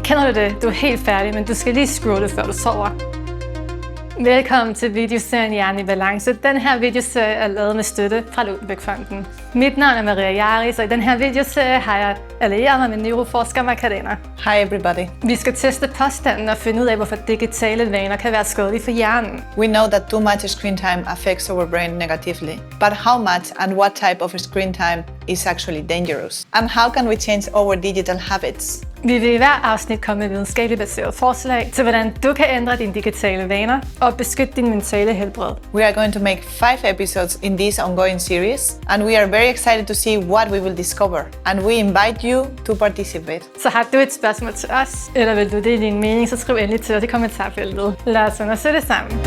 Kender du det? Du er helt færdig, men du skal lige scrolle, før du sover. Velkommen til videoserien Hjernen i balance. Den her videoserie er lavet med støtte fra Fonden. Mit navn er Maria Jaris, og i den her videoserie har jeg allieret mig med neuroforsker Macarena. Hi everybody. Vi skal teste påstanden og finde ud af, hvorfor digitale vaner kan være skadelige for hjernen. We know that too much screen time affects our brain negatively. But how much and what type of screen time is actually dangerous? And how can we change our digital habits? Vi vil i hver afsnit komme med videnskabeligt baseret forslag til, hvordan du kan ændre dine digitale vaner og beskytte din mentale helbred. We are going to make 5 episodes in this ongoing series, and we are very excited to see what we will discover. And we invite you to participate. Så har du et spørgsmål til os, eller vil du dele din mening, så skriv endelig til os i kommentarfeltet. Lad os undersøge det sammen.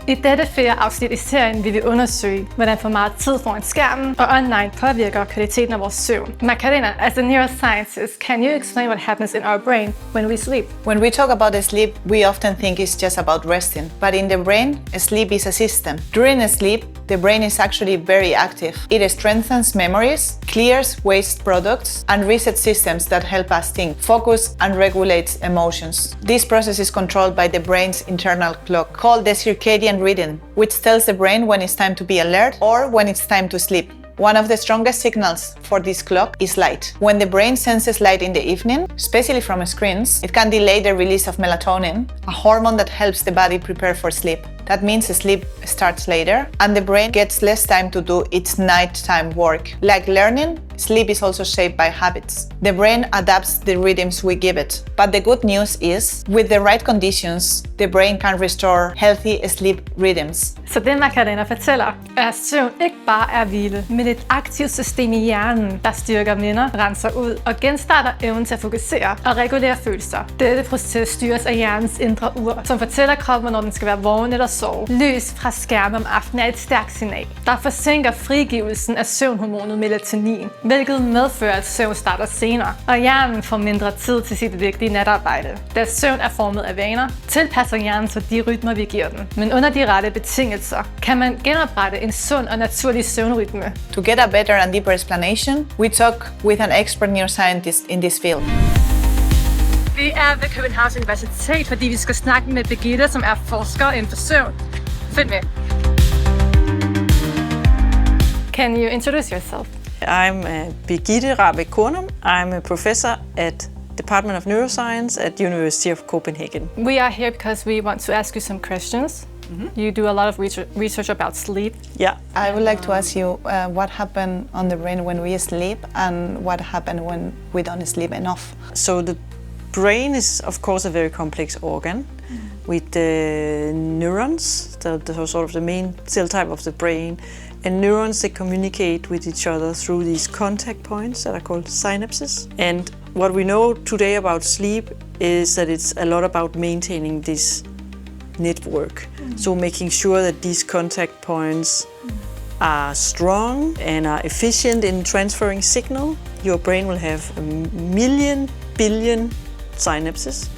I dette 4. afsnit i serien vil vi undersøge, hvordan for meget tid foran skærmen og online påvirker kvaliteten af vores søvn. Macarena, as a neuroscientist, can you explain what happens in our brain when we sleep? When we talk about sleep, we often think it's just about resting. But in the brain, sleep is a system. During sleep, the brain is actually very active. It strengthens memories, clears waste products, and resets systems that help us think, focus, and regulate emotions. This process is controlled by the brain's internal clock, called the circadian rhythm, which tells the brain when it's time to be alert or when it's time to sleep. One of the strongest signals for this clock is light. When the brain senses light in the evening, especially from screens, it can delay the release of melatonin, a hormone that helps the body prepare for sleep. That means sleep starts later and the brain gets less time to do its nighttime work. Like learning, sleep is also shaped by habits. The brain adapts the rhythms we give it. But the good news is, with the right conditions, the brain can restore healthy sleep rhythms. Så det Macarena fortæller, er, at søvn ikke bare er hvile, men et aktivt system i hjernen, der styrker minder, renser ud og genstarter evnen til at fokusere og regulere følelser. Dette proces styres af hjernens indre ur, som fortæller kroppen, når den skal være vågen eller sove. Lys fra skærme om aftenen er et stærkt signal, der forsinker frigivelsen af søvnhormonet melatonin, hvilket medfører, at søvn starter senere, og hjernen får mindre tid til sit vigtige natarbejde. Da søvn er formet af vaner, tilpasser hjernen sig de rytmer, vi giver den. Men under de rette betingelser kan man genoprette en sund og naturlig søvnrytme. To get a better and deeper explanation, we talk with an expert neuroscientist in this field. Vi er ved Københavns Universitet, fordi vi skal snakke med Birgitte, som er forsker inden for søvn. Følg med. Can you introduce yourself? I'm Birgitte Rahbek Kornum. I'm a professor at Department of Neuroscience at University of Copenhagen. We are here because we want to ask you some questions. You do a lot of research about sleep. Yeah. I would like to ask you what happens on the brain when we sleep and what happens when we don't sleep enough. So the brain is, of course, a very complex organ with neurons, the sort of the main cell type of the brain. And neurons, they communicate with each other through these contact points that are called synapses. And what we know today about sleep is that it's a lot about maintaining this network. So making sure that these contact points are strong and are efficient in transferring signal. Your brain will have 1 billion synapses,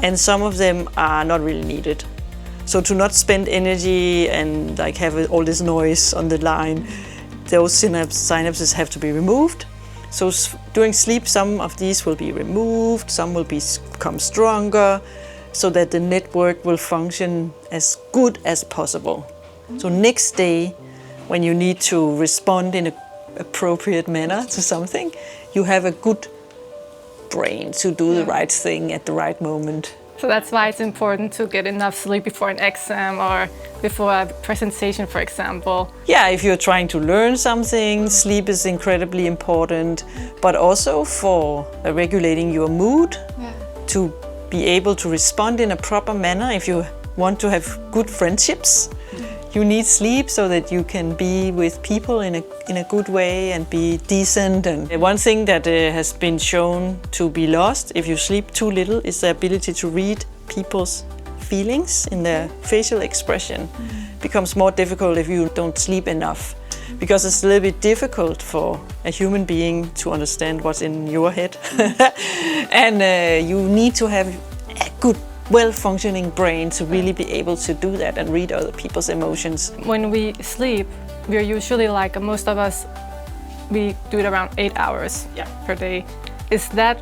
and some of them are not really needed. So to not spend energy and like have all this noise on the line, those synapses have to be removed. So during sleep, some of these will be removed, some will become stronger, so that the network will function as good as possible. So next day, when you need to respond in an appropriate manner to something, you have a good brain to do the right thing at the right moment. So that's why it's important to get enough sleep before an exam or before a presentation, for example. Yeah, if you're trying to learn something, sleep is incredibly important, but also for regulating your mood, to be able to respond in a proper manner. If you want to have good friendships, you need sleep so that you can be with people in a good way and be decent. And one thing that has been shown to be lost if you sleep too little is the ability to read people's feelings in their facial expression. Becomes more difficult if you don't sleep enough, because it's a little bit difficult for a human being to understand what's in your head. And you need to have a good, well-functioning brain to really be able to do that and read other people's emotions. When we sleep, we're usually like most of us, we do it around 8 hours per day. Is that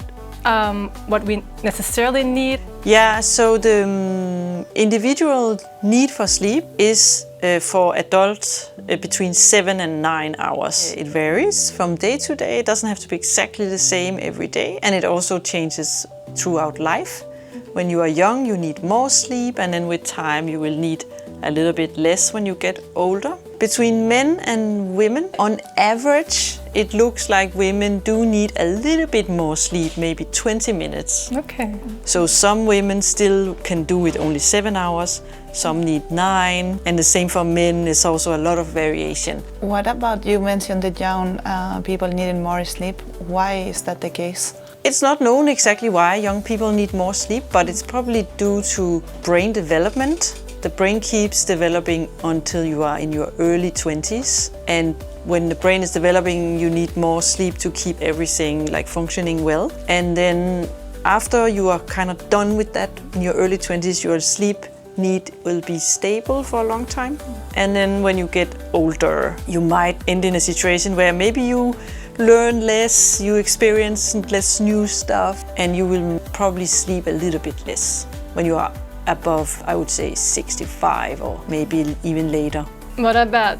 what we necessarily need? Yeah, so the individual need for sleep is for adults between 7 and 9 hours. It varies from day to day. It doesn't have to be exactly the same every day, and it also changes throughout life. When you are young, you need more sleep, and then with time you will need a little bit less when you get older. Between men and women, on average, it looks like women do need a little bit more sleep, maybe 20 minutes. Okay. So some women still can do it only 7 hours, some need 9, and the same for men. There's also a lot of variation. What about, you mentioned the young people needing more sleep. Why is that the case? It's not known exactly why young people need more sleep, but it's probably due to brain development. The brain keeps developing until you are in your early 20s. And when the brain is developing, you need more sleep to keep everything like functioning well. And then after you are kind of done with that, in your early 20s, your sleep need will be stable for a long time. And then when you get older, you might end in a situation where maybe you learn less, you experience less new stuff, and you will probably sleep a little bit less when you are above, I would say, 65 or maybe even later. What about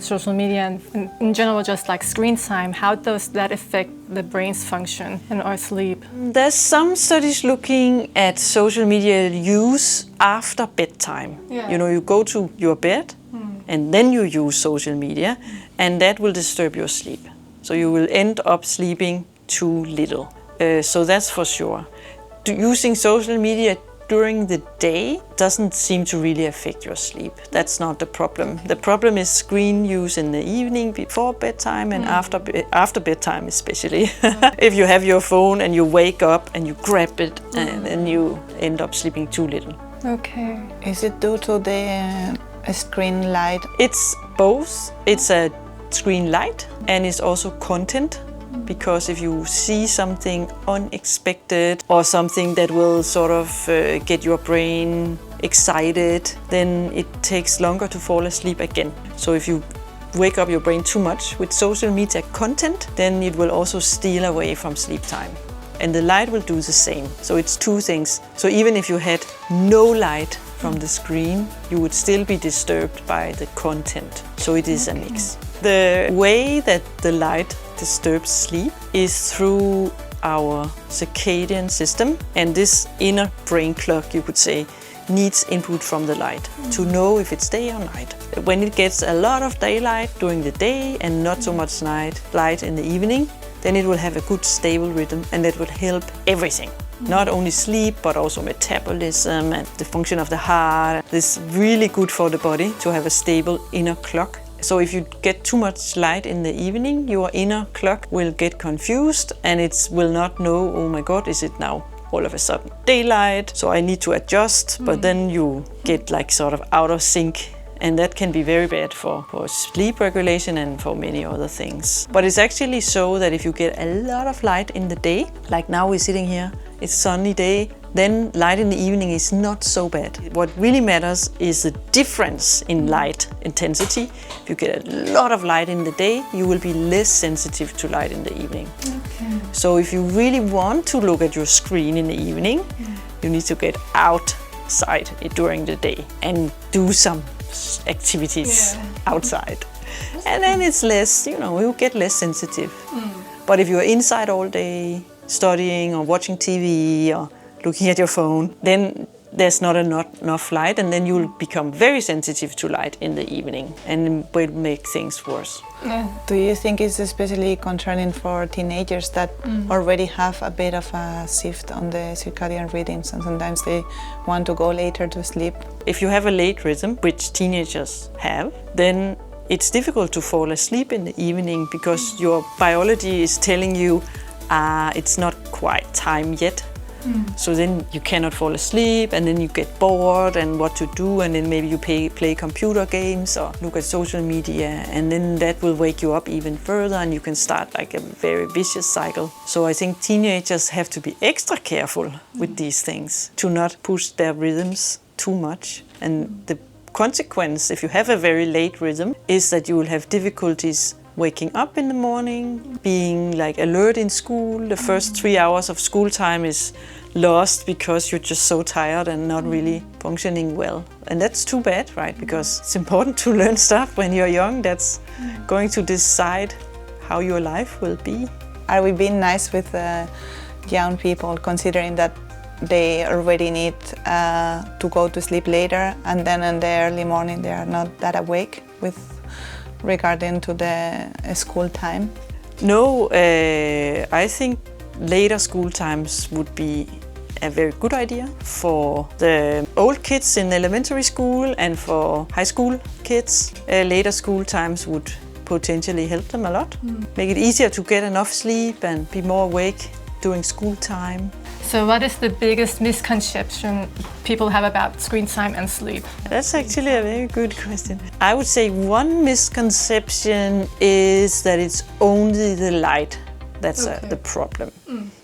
social media and in general, just like screen time? How does that affect the brain's function and our sleep? There's some studies looking at social media use after bedtime. Yeah. You know, you go to your bed and then you use social media, and that will disturb your sleep. So you will end up sleeping too little. So that's for sure. Using social media during the day doesn't seem to really affect your sleep. That's not the problem. The problem is screen use in the evening before bedtime and after bedtime especially. If you have your phone and you wake up and you grab it and then you end up sleeping too little. Okay. Is it due to the screen light? It's both. It's a screen light and it's also content. Because if you see something unexpected or something that will sort of get your brain excited, then it takes longer to fall asleep again. So if you wake up your brain too much with social media content, then it will also steal away from sleep time. And the light will do the same. So it's two things. So even if you had no light from the screen, you would still be disturbed by the content. So it is a mix. The way that the light disturbs sleep is through our circadian system, and this inner brain clock, you could say, needs input from the light to know if it's day or night. When it gets a lot of daylight during the day and not so much light in the evening, then it will have a good stable rhythm, and that will help everything. Not only sleep, but also metabolism and the function of the heart. It's really good for the body to have a stable inner clock. So if you get too much light in the evening, your inner clock will get confused and it will not know, oh my God, is it now all of a sudden daylight? So I need to adjust, but then you get like sort of out of sync. And that can be very bad for sleep regulation and for many other things. But it's actually so that if you get a lot of light in the day, like now we're sitting here, it's a sunny day, then light in the evening is not so bad. What really matters is the difference in light intensity. If you get a lot of light in the day, you will be less sensitive to light in the evening. Okay. So if you really want to look at your screen in the evening, you need to get outside during the day and do some activities outside. And then it's less, you get less sensitive. But if you're inside all day, studying or watching TV or looking at your phone, then there's not enough light, and then you'll become very sensitive to light in the evening, and it will make things worse. Do you think it's especially concerning for teenagers that already have a bit of a shift on the circadian rhythms, and sometimes they want to go later to sleep? If you have a late rhythm, which teenagers have, then it's difficult to fall asleep in the evening because your biology is telling you it's not quite time yet. So then you cannot fall asleep, and then you get bored and what to do, and then maybe you play computer games or look at social media, and then that will wake you up even further, and you can start like a very vicious cycle. So I think teenagers have to be extra careful with these things to not push their rhythms too much. And the consequence, if you have a very late rhythm, is that you will have difficulties waking up in the morning, being like alert in school. The first 3 hours of school time is lost because you're just so tired and not really functioning well. And that's too bad, right? Because it's important to learn stuff when you're young. That's going to decide how your life will be. Are we being nice with young people, considering that they already need to go to sleep later, and then in the early morning they are not that awake with regarding to the school time? No, I think later school times would be a very good idea for the old kids in elementary school and for high school kids. Later school times would potentially help them a lot. Make it easier to get enough sleep and be more awake during school time. So what is the biggest misconception people have about screen time and sleep? That's actually a very good question. I would say one misconception is that it's only the light that's the problem.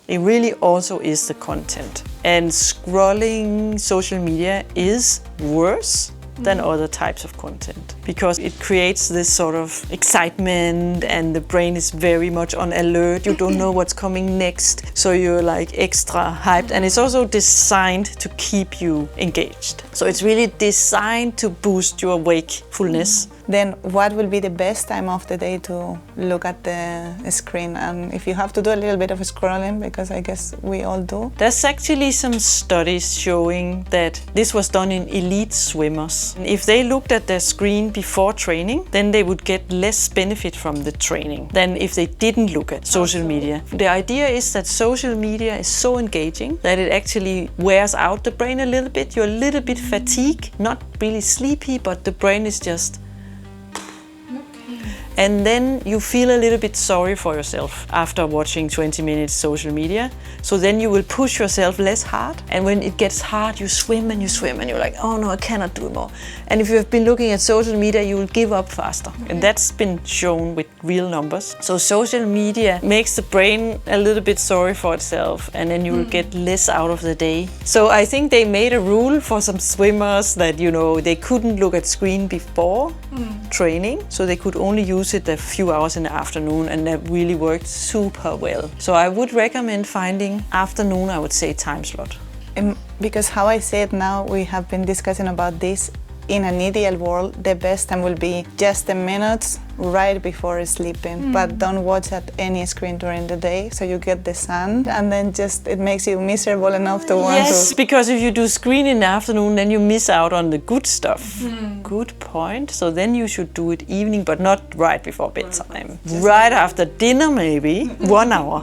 It really also is the content. And scrolling social media is worse than other types of content because it creates this sort of excitement and the brain is very much on alert. You don't know what's coming next, so you're like extra hyped, and it's also designed to keep you engaged. So it's really designed to boost your wakefulness. Then what will be the best time of the day to look at the screen? And if you have to do a little bit of scrolling, because I guess we all do. There's actually some studies showing that this was done in elite swimmers. If they looked at their screen before training, then they would get less benefit from the training than if they didn't look at social media. The idea is that social media is so engaging that it actually wears out the brain a little bit. You're a little bit fatigued, not really sleepy, but the brain is just... And then you feel a little bit sorry for yourself after watching 20 minutes social media. So then you will push yourself less hard. And when it gets hard, you swim and you're like, oh no, I cannot do it more. And if you have been looking at social media, you will give up faster. And that's been shown with real numbers. So social media makes the brain a little bit sorry for itself, and then you will get less out of the day. So I think they made a rule for some swimmers that, you know, they couldn't look at screen before training. So they could only use it a few hours in the afternoon, and that really worked super well. So I would recommend finding afternoon, I would say, time slot. Because how I say it now, we have been discussing about this. In an ideal world, the best time will be just 10 minutes right before sleeping, but don't watch at any screen during the day, so you get the sun, and then just it makes you miserable enough to want to... Yes, because if you do screen in the afternoon, then you miss out on the good stuff. Good point. So then you should do it evening, but not right before bedtime. Right after dinner, maybe 1 hour.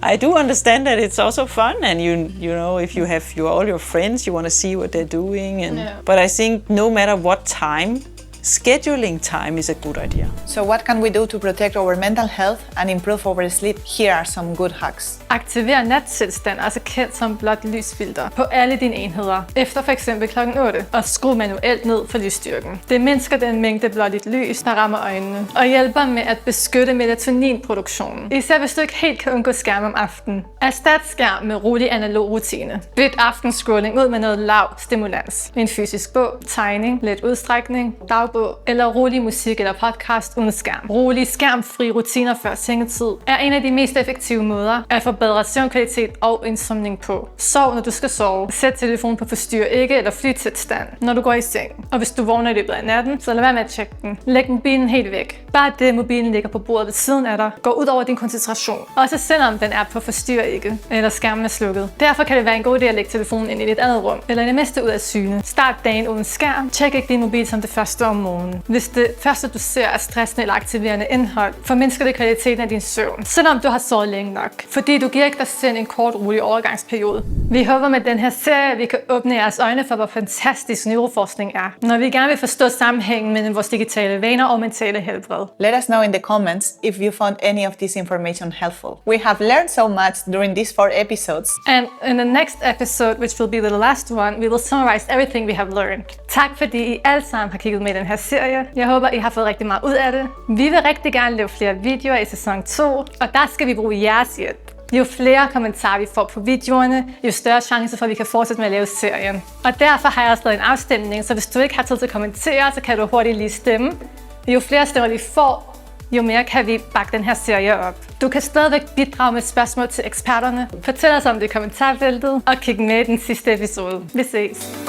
I do understand that it's also fun, and you know, if you have all your friends, you want to see what they're doing, and but I think no matter what time, scheduling time is a good idea. So what can we do to protect our mental health and improve our sleep? Here are some good hacks. Aktiver nattilstand, altså kendt som blåt lysfilter, på alle dine enheder, efter f.eks. klokken 8, og skru manuelt ned for lysstyrken. Det mindsker den mængde blåligt lys, der rammer øjnene, og hjælper med at beskytte melatoninproduktionen. Især hvis du ikke helt kan undgå skærm om aftenen. Erstat skærm med rolig analog rutine. Byt aftenscrolling ud med noget lav stimulans. En fysisk bog, tegning, let udstrækning, dagbog eller rolig musik eller podcast uden skærm. Rolige skærmfri rutiner før sengetid er en af de mest effektive måder at forbedre søvnkvalitet og indsomning på. Sov, når du skal sove. Sæt telefonen på forstyr ikke eller flytilstand, når du går i seng. Og hvis du vågner i løbet af natten, så lad være med at tjekke den. Læg mobilen helt væk. Bare det, mobilen ligger på bordet ved siden af dig, går ud over din koncentration. Også selvom den er på forstyr ikke, eller skærmen er slukket. Derfor kan det være en god idé at lægge telefonen ind i et andet rum, eller i det meste ud af syne. Start dagen uden skærm. Tjek ikke din mobil som det første om morgenen. Hvis det første du ser er stressende eller aktiverende indhold, formindsker det kvaliteten af din søvn, selvom du har sovet længe nok. Fordi du giver ikke dig selv en kort, rolig overgangsperiode. Vi håber med den her serie, at vi kan åbne jeres øjne for, hvor fantastisk neuroforskning er, når vi gerne vil forstå sammenhængen mellem vores digitale vaner og mentale helbred. Let us know in the comments if you found any of this information helpful. We have learned so much during these 4 episodes. And in the next episode, which will be the last one, we will summarize everything we have learned. Tak fordi I alle sammen har kigget med i den her serie. Jeg håber, I har fået rigtig meget ud af det. Vi vil rigtig gerne lave flere videoer i sæson 2, og der skal vi bruge jeres hjælp. Jo flere kommentarer vi får på videoerne, jo større chance for, at vi kan fortsætte med at lave serien. Og derfor har jeg også lavet en afstemning, så hvis du ikke har tid til at kommentere, så kan du hurtigt lige stemme. Jo flere stemmer vi får, jo mere kan vi bakke den her serie op. Du kan stadigvæk bidrage med spørgsmål til eksperterne. Fortæl os om det i kommentarfeltet, og kig med i den sidste episode. Vi ses!